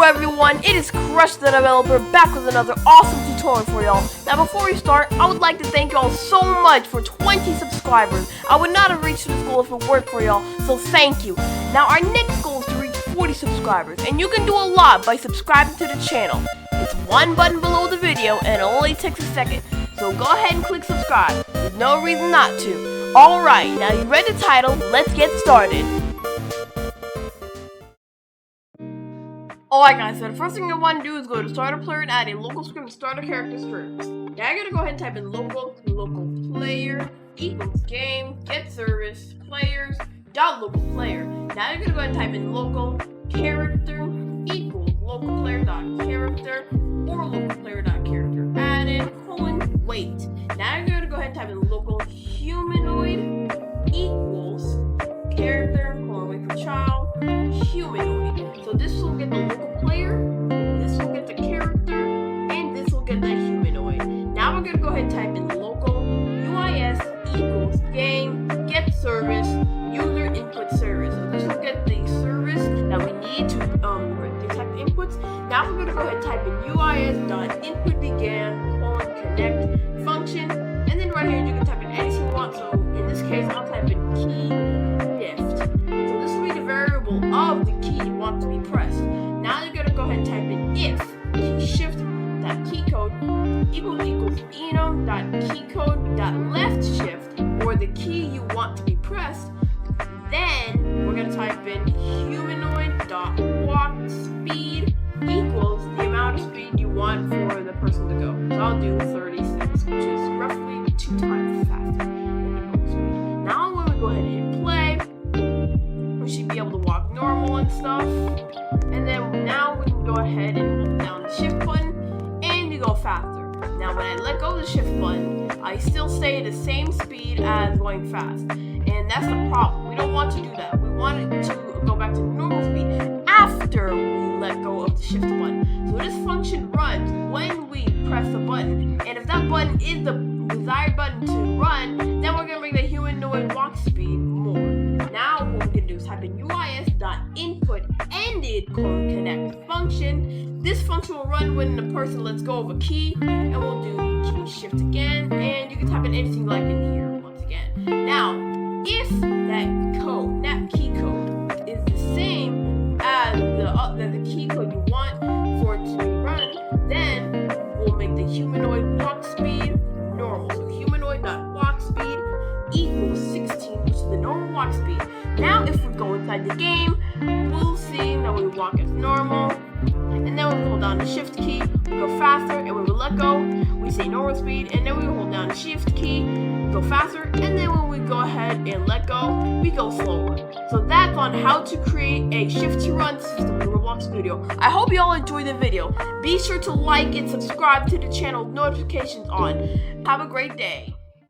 everyone, it is Crush the Developer back with another awesome tutorial for y'all. Now before we start, I would like to thank y'all so much for 20 subscribers. I would not have reached this goal if it weren't for y'all, so thank you. Now our next goal is to reach 40 subscribers, and you can do a lot by subscribing to the channel. It's one button below the video, and it only takes a second. So go ahead and click subscribe. There's no reason not to. Alright, now you read the title, let's get started. Alright guys, so the first thing you want to do is go to Start a Player and add a local script and start a character script. Now you're going to go ahead and type in local player equals game get service players dot local player. Now you're going to go ahead and type in local character equals local player dot character or local player dot character added colon wait. Now you're going to go ahead and type in local humanoid equals character colon wait for child humanoid. So this will get the local player, this will get the character, and this will get the humanoid. Now we're going to go ahead and type in local UIS equals game get service user input service. So this will get the service that we need to detect inputs. Now we're going to go ahead and type in UIS.input began colon connect function, and then right here you can type in anything you want. So in this case I'll type in key dift. So this will be the variable of the key you want to be pressed. Now you're going to go ahead and type in if key shift that keycode equals enum.keycode left shift or the key you want to be pressed. Then we're going to type in humanoid.walk speed equals the amount of speed you want for the person to go. So I'll do 36, which is roughly 2 times faster than the normal speed. Now when we go ahead and hit play, we should be able to walk normal and stuff. And then now we can go ahead and hold down the shift button and you go faster. Now when I let go of the shift button, I still stay at the same speed as going fast. And that's the problem. We don't want to do that. We want it to go back to normal speed after we let go of the shift button. So this function runs when we press the button. And if that button is the desired button to run, then we're going to make the humanoid walk speed more. Now what we're going to do is type in UIS.input ended colon connect function. This function will run when the person lets go of a key, and we'll do key shift again, and you can type in anything you like in here once again. Now, if that key code is the same as the key code you want for it to run, then we'll make the humanoid walk speed normal. So humanoid.walk speed equals 16, which is the normal walk speed. Now if we go inside the game, we'll see that we walk as normal, and then we hold down the shift key, we go faster, and when we let go, we say normal speed, and then we hold down the shift key, go faster, and then when we go ahead and let go, we go slower. So that's on how to create a shift to run system in Roblox Studio. I hope you all enjoyed the video. Be sure to like and subscribe to the channel with notifications on. Have a great day.